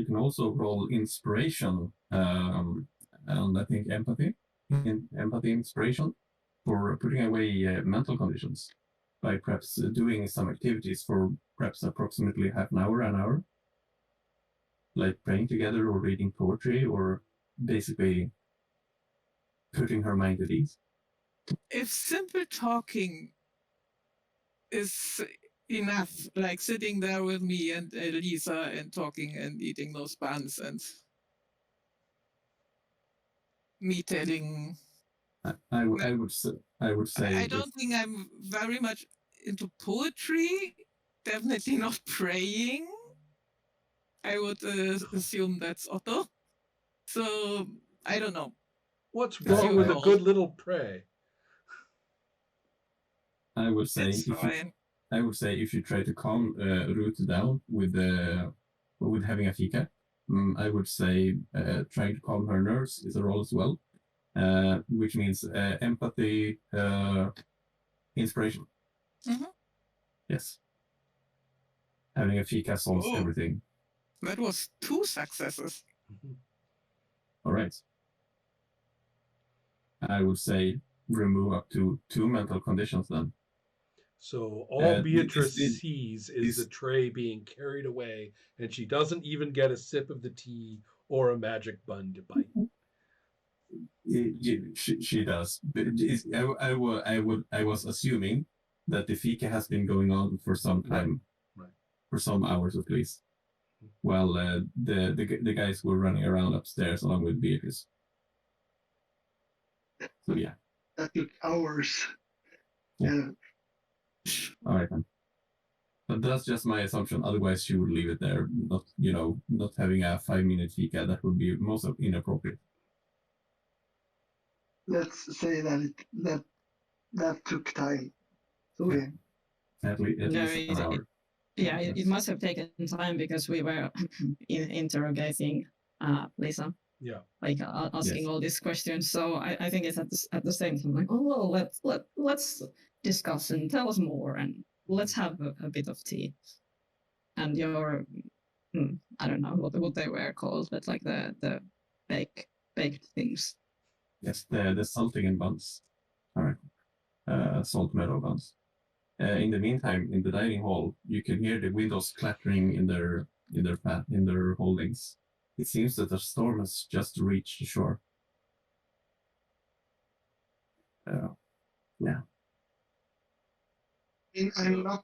You can also roll inspiration, and I think empathy, inspiration, for putting away mental conditions by perhaps doing some activities for perhaps approximately half an hour, like praying together or reading poetry or basically putting her mind at ease. If simple talking is enough, like sitting there with me and Lisa and talking and eating those buns and me telling. I would say. I don't think I'm very much into poetry. Definitely not praying. I would assume that's Otto. So I don't know. What's wrong with a good little pray? I would say if you try to calm Ruth down with having a fika, I would say trying to calm her nerves is a role as well, which means empathy, inspiration. Mm-hmm. Yes. Having a fika solves everything. That was 2 successes. Mm-hmm. All right. I would say remove up to 2 mental conditions then. So all Beatrice sees is the tray being carried away, and she doesn't even get a sip of the tea or a magic bun to bite. She does. But I was assuming that the fika has been going on for some time, right. For some hours at least, while the guys were running around upstairs along with Beatrice. So yeah, that took hours. Yeah. All right then. But that's just my assumption. Otherwise, she would leave it there. Not having a 5-minute fika. That would be most inappropriate. Let's say that took time. So yeah. At least an hour. Yeah, it must have taken time because we were interrogating Lisa. Yeah, like asking all these questions. So I think it's at the same time like, oh, let's discuss and tell us more and let's have a bit of tea. And your I don't know what they were called, but like the baked things. Yes, the salting and buns. All right, salt meadow buns. In the meantime, in the dining hall, you can hear the windows clattering in their holdings. It seems that the storm has just reached the shore. Yeah. I'm not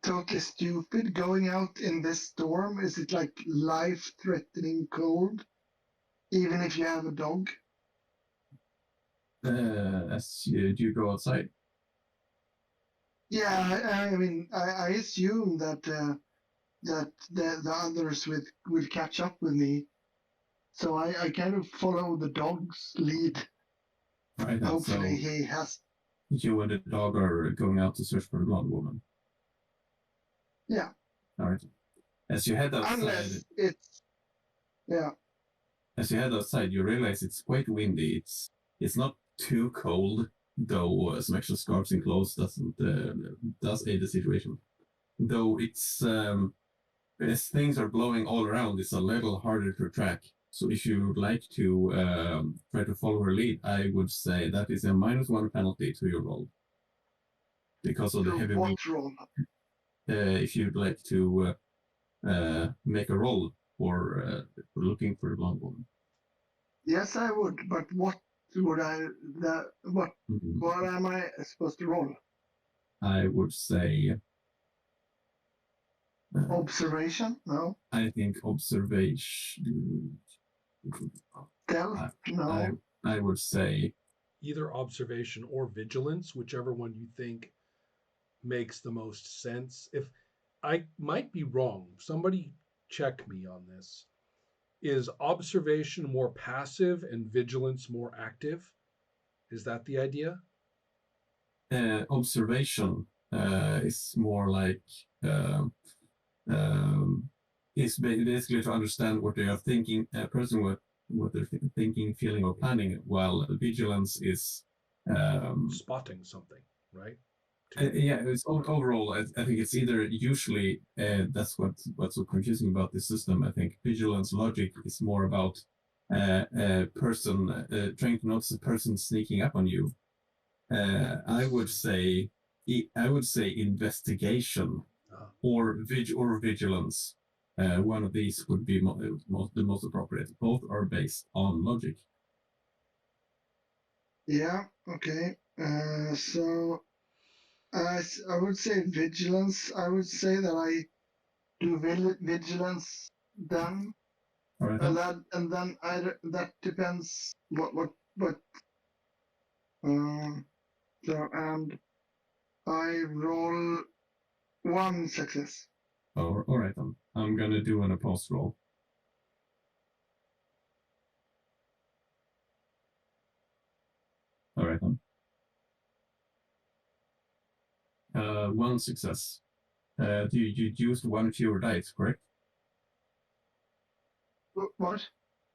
totally stupid going out in this storm. Is it like life-threatening cold, even if you have a dog? Do you go outside? Yeah, I mean, I assume that the others will catch up with me. So I kind of follow the dog's lead. Right. Hopefully he has. You and the dog are going out to search for the blonde woman. Yeah. All right. As you head outside. Unless it's. Yeah. As you head outside, you realize it's quite windy. It's not too cold, though some extra scarves and clothes does aid the situation. Though it's as things are blowing all around, it's a little harder to track. So if you would like to try to follow her lead, I would say that is a -1 penalty to your roll because of the heavy wind. Roll? If you'd like to make a roll for looking for the blonde woman. Yes, I would. But what would what am I supposed to roll? I would say observation. No. I think observation. Stealth. No. I would say either observation or vigilance, whichever one you think makes the most sense. If I might be wrong, somebody check me on this. Is observation more passive and vigilance more active? Is that the idea? Observation is more like is basically to understand what they are thinking, a person what they're thinking, feeling, or planning. While vigilance is spotting something, right? Yeah, it's overall. I think it's either usually that's what's so confusing about this system. I think vigilance logic is more about a person trying to notice a person sneaking up on you. I would say investigation or vigilance. One of these would be the most appropriate. Both are based on logic. Yeah. Okay. So I would say vigilance. I would say that I do vigilance then, All right. and then that depends what. So and I roll 1 success. All right then. I'm gonna do an opposed roll. All right then. 1 success. You used 1 fewer dice, correct? What?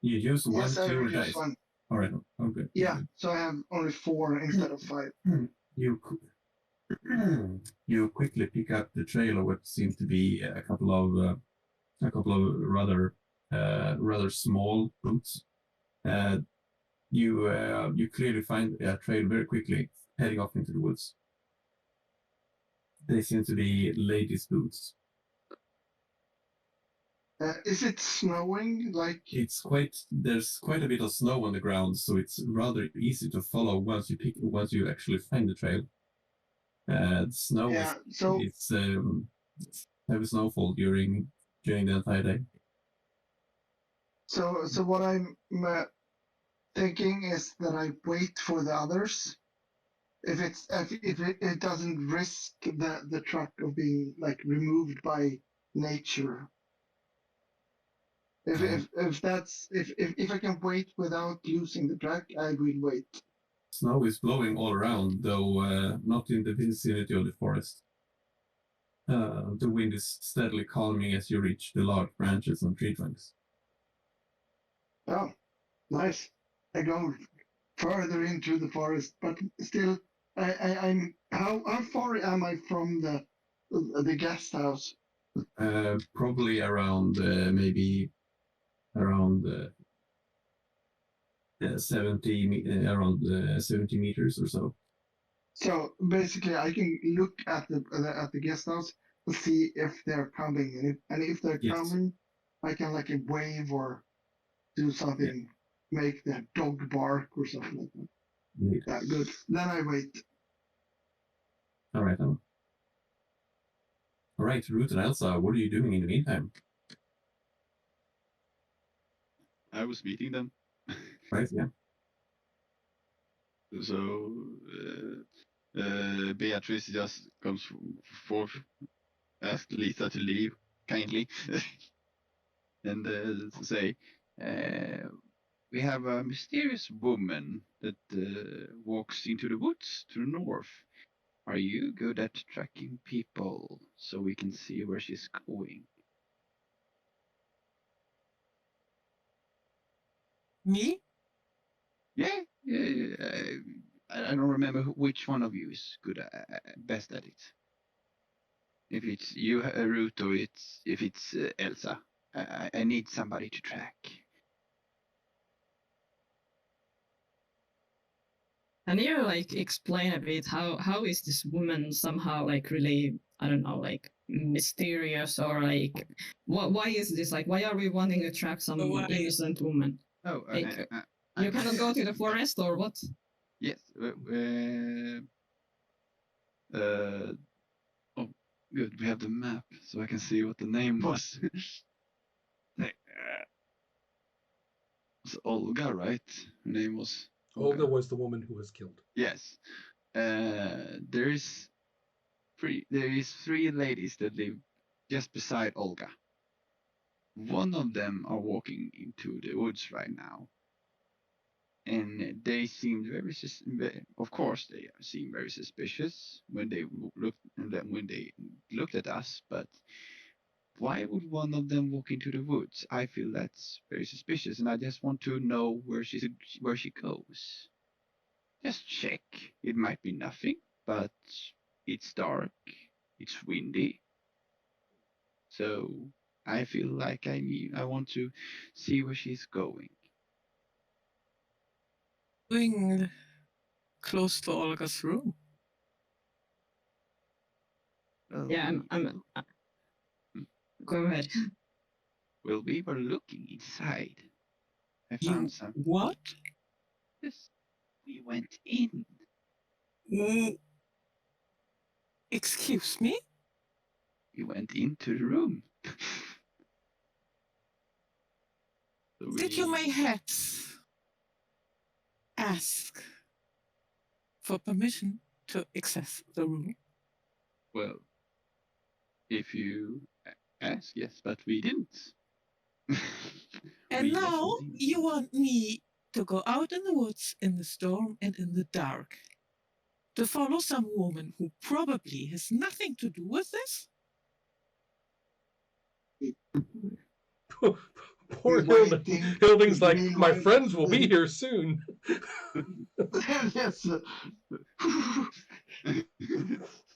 You used 1 Yes, I fewer reduced dice. 1. All right. Okay. Yeah, so I have only 4 instead of 5. You quickly pick up the trail of what seems to be a couple of rather small boots. You clearly find a trail very quickly, heading off into the woods. They seem to be ladies' boots. Is it snowing? Like There's quite a bit of snow on the ground, so it's rather easy to follow once you actually find the trail. Snow yeah. So it's heavy snowfall during the entire day. so what I'm thinking is that I wait for the others. If it doesn't risk the truck of being like removed by nature. If I can wait without losing the track, I will wait. Snow is blowing all around, though not in the vicinity of the forest. The wind is steadily calming as you reach the large branches and tree trunks. Oh, nice. I go further into the forest, but still, I'm how far am I from the guest house? Probably around maybe around 70 meters or so. So basically, I can look at the guest house and see if they're coming, and if they're Yes. coming, I can like wave or do something, make the dog bark or something like that. Neat. Yeah, good. Then I wait. All right, then. All right, Ruth and Elsa, what are you doing in the meantime? I was meeting them. Right, yeah. So Beatrice just comes forth, asks Lisa to leave kindly, and say, we have a mysterious woman that walks into the woods to the north. Are you good at tracking people so we can see where she's going? Me? Yeah. I don't remember which one of you is good best at it. If it's you, Ruth, or if it's Elsa. I need somebody to track. Can you like explain a bit how is this woman somehow like really, I don't know, like mysterious, or like why is this, like why are we wanting to track some Why? innocent woman? Oh, Like, you cannot go to the forest or what? Yes. Oh, good. We have the map, so I can see what the name was. It's Olga, right? Her name was Olga was the woman who was killed. Yes. There is 3 ladies that live just beside Olga. One of them are walking into the woods right now, and they seemed of course they seem very suspicious when they looked at us. But why would one of them walk into the woods? I feel that's very suspicious, and I just want to know where she goes. Just check. It might be nothing, but It's dark. It's windy. So I feel like I want to see where she's going. Going close to Olga's room. Well, Yeah, go ahead. well, we were looking inside. I You found some. what? Yes, we went in. Mm, excuse me? We went into the room. So Did you perhaps ask for permission to access the room? Well, if you ask, yes, but we didn't. And We now definitely- you want me to go out in the woods in the storm and in the dark to follow some woman who probably has nothing to do with this? Poor We're Hilda. waiting. Hilding's like, my Meanwhile, friends will be the- here soon. yes.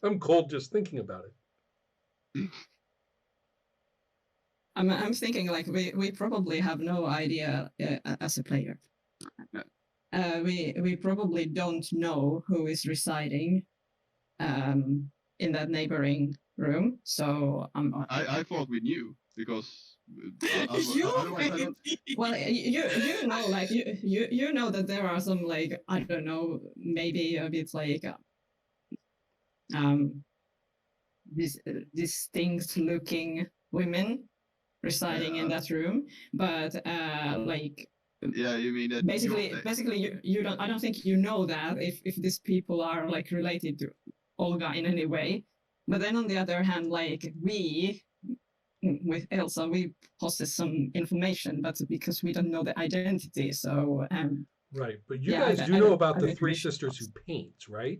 I'm cold just thinking about it. I'm thinking like we probably have no idea as a player. We probably don't know who is residing in that neighboring room. So I thought we knew because You otherwise I don't. well, you know, like you know that there are some like I don't know, maybe a bit like these distinct looking women residing in that room, but like Yeah, you mean that? basically you don't I don't think you know that if these people are like related to Olga in any way. But then on the other hand, like we with Elsa, we possess some information, but because we don't know the identity, so Right, but you Yeah, guys I do know don't- about I the don't three really- sisters who paint, right?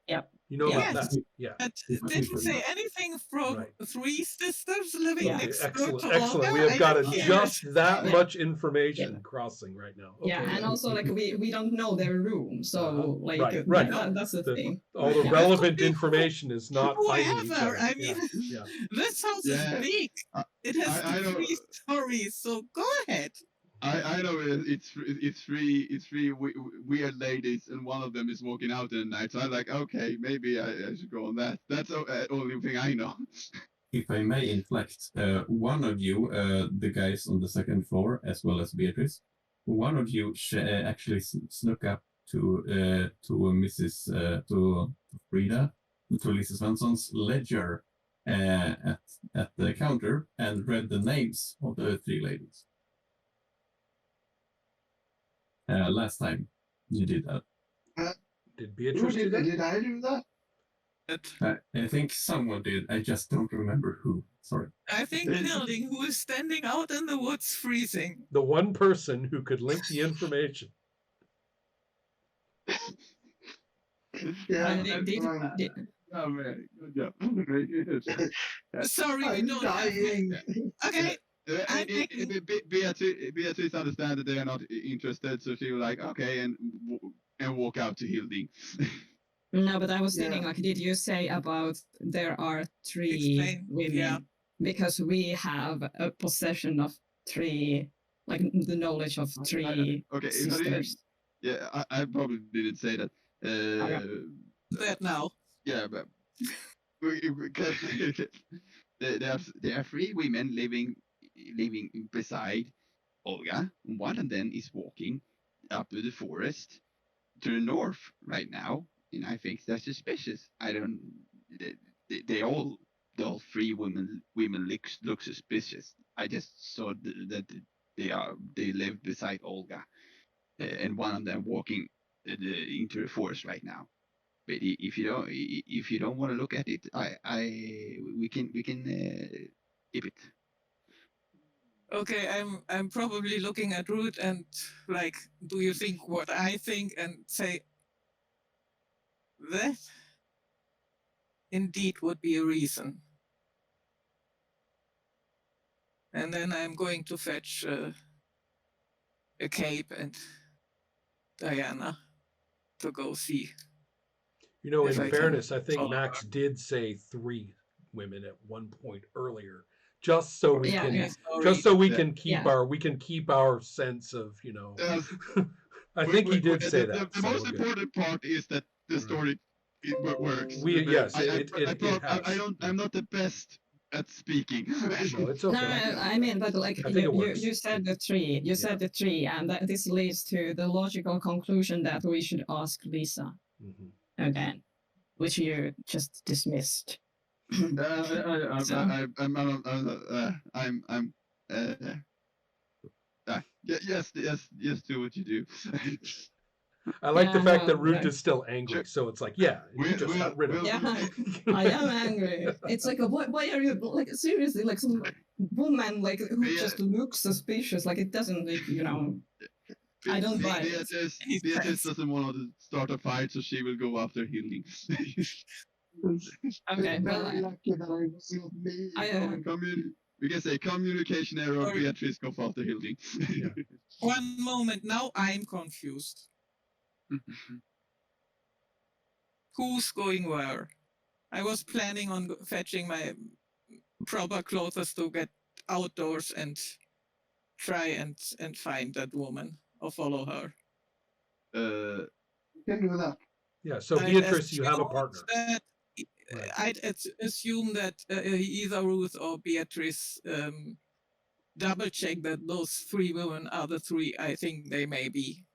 Yep. You know Yeah. about Yes. that? Yeah. But it didn't say anything from Right. three sisters living Yeah. Okay, next door excellent, to excellent. Olga. We have I got don't care. just that Yeah. much information Yeah. crossing right now. Yeah, Okay. and also like we don't know their room, so like Right. that's the thing. All the Yeah. relevant Yeah. information is not finding each Whoever. other. I mean, Yeah. this house Yeah. is big. It has I know. three stories, so go ahead. I know it's three weird ladies, and one of them is walking out in the night. So I'm like, okay, maybe I should go on that. That's the only thing I know. If I may inflect, one of you, the guys on the second floor, as well as Beatrice, one of you actually snuck up to Mrs. To Frida, to Lisa Svensson's ledger at the counter and read the names of the three ladies. Last time you did that. Did Who Beatrice do that? did I do that? I think someone did. I just don't remember who. Sorry. I think Hilding, who is standing out in the woods freezing. The one person who could link the information. Yeah. Oh man, good job. Sorry, we I'm don't have. dying. Okay, I think- Beatrice understand that they are not interested, so she was like, okay, and walk out to Hilding. No, but I was thinking, Yeah. like, did you say about there are three Explain, women? yeah. Because we have a possession of three, like the knowledge of three Okay, sisters. Yeah, I probably didn't say that. that now. Yeah, but there are three women living beside Olga. One of them is walking up to the forest to the north right now, and I think that's suspicious. I don't. They all three women look suspicious. I just saw that they live beside Olga, and one of them walking into the forest right now. But if you don't want to look at it, we can keep it. Okay, I'm probably looking at Ruth and like, do you think what I think? And say that indeed would be a reason. And then I'm going to fetch a cape and Diana to go see. You know, If in I can fairness, I think follow Max her. did say 3 women at one point earlier, just so we Yeah, can yeah. just so we Yeah. can keep our sense of, you know. Yes. I think he did say that. The so most we're good. important part is that the story works. Yes, I it has. I'm not the best at speaking. No, it's No, okay. I mean, but like I think it works. you said the 3, said the 3, and this leads to the logical conclusion that we should ask Lisa Mhm. again, which you just dismissed. So- Yes, do what you do. I like the Yeah, fact no, that Root no. is still angry, Sure. so it's like, yeah, you just got rid of him. Yeah, I am angry. It's like, why are you like seriously like some woman like who Yeah. just looks suspicious? Like it doesn't, like, you know. I don't buy it. Beatrice doesn't want to start a fight, so she will go after Hilding. Okay, well, Very lucky that I was not me. We can say communication error. Sorry. Beatrice go after Hilding. Yeah. One moment, now I'm confused. Who's going where? I was planning on fetching my proper clothes to get outdoors and try and find that woman or follow her. Uh, You can do that. Yeah, so I'd Beatrice, you have a assume partner. that- Right. I'd assume that either Ruth or Beatrice double check that those 3 women are the 3 I think they may be.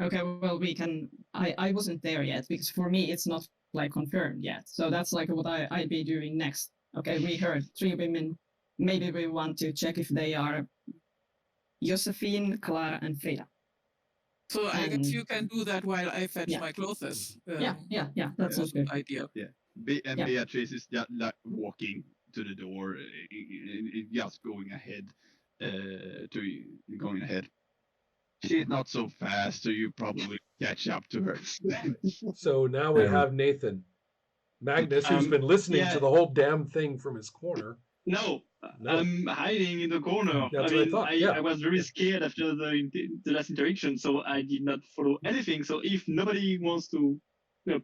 Okay, well, we can. I wasn't there yet because for me it's not like confirmed yet. So that's like what I'd be doing next. Okay, we heard 3 women. Maybe we want to check if they are Josephine, Clara, and Frida. So I guess And- you can do that while I fetch Yeah. my clothes. Yeah, that sounds good. Idea. and Yeah. Beatrice is just like walking to the door, just going ahead. Going ahead. She's not so fast, so you probably catch up to her. So now we Yeah. have Nathan. Magnus, who's been listening yeah. to the whole damn thing from his corner. No, No. I'm hiding in the corner. That's what I thought, yeah. I was very scared after the last interaction, so I did not follow anything. So if nobody wants to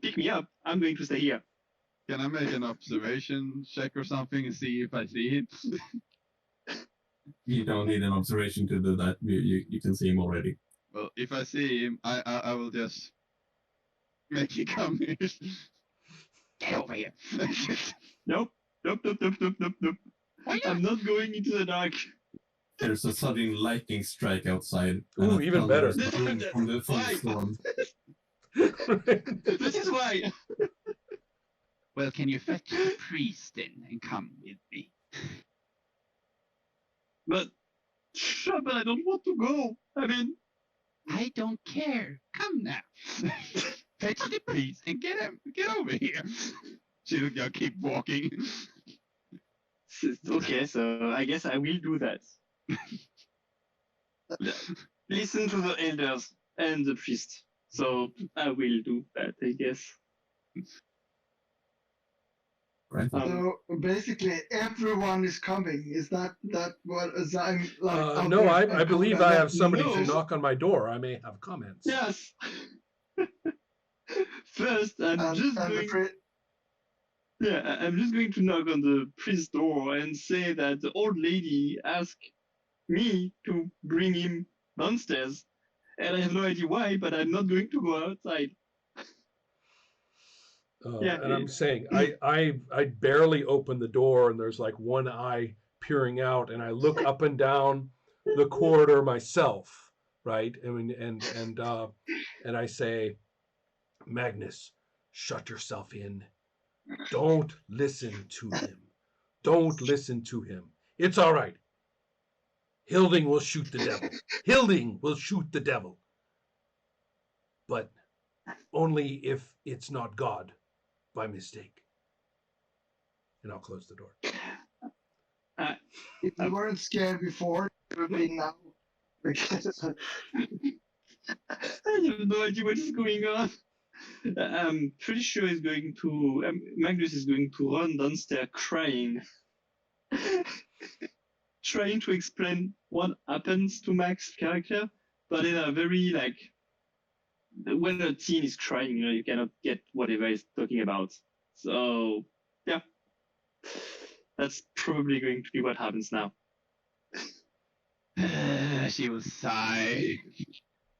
pick me up, I'm going to stay here. Can I make an observation check or something and see if I see it? You don't need an observation to do that. You can see him already. Well, if I see him, I will just make you come here. Get over here. Nope. I'm not going into the dark. There's a sudden lightning strike outside. Ooh, and a even better. thunder storm from the Why? storm. This is why. Well, can you fetch the priest then and come with me? But sure, but I don't want to go. I mean, I don't care. Come now. Fetch the priest and get over here. She'll just keep walking. okay, so I guess I will do that. Listen to the elders and the priest. So I will do that, I guess. Right. So basically, everyone is coming. Is that what is I'm like? out no, there I and believe come I back? have somebody to No. knock on my door. I may have comments. Yes. First, I'm just And the going. I'm just going to knock on the priest's door and say that the old lady asked me to bring him downstairs, and I have no idea why, but I'm not going to go outside. Yeah. And I'm saying I barely open the door and there's like one eye peering out and I look up and down the corridor myself, right? I mean, and I say, Magnus, shut yourself in. Don't listen to him. Don't listen to him. It's all right. Hilding will shoot the devil. Hilding will shoot the devil. But only if it's not God by mistake. And I'll close the door. If you weren't scared before, you would be now. I have no idea what is going on. I'm pretty sure he's going to. Magnus is going to run downstairs crying. Trying to explain what happens to Max's character, but in a very, when a teen is crying, you cannot get whatever he's talking about. So yeah, that's probably going to be what happens now. She will sigh.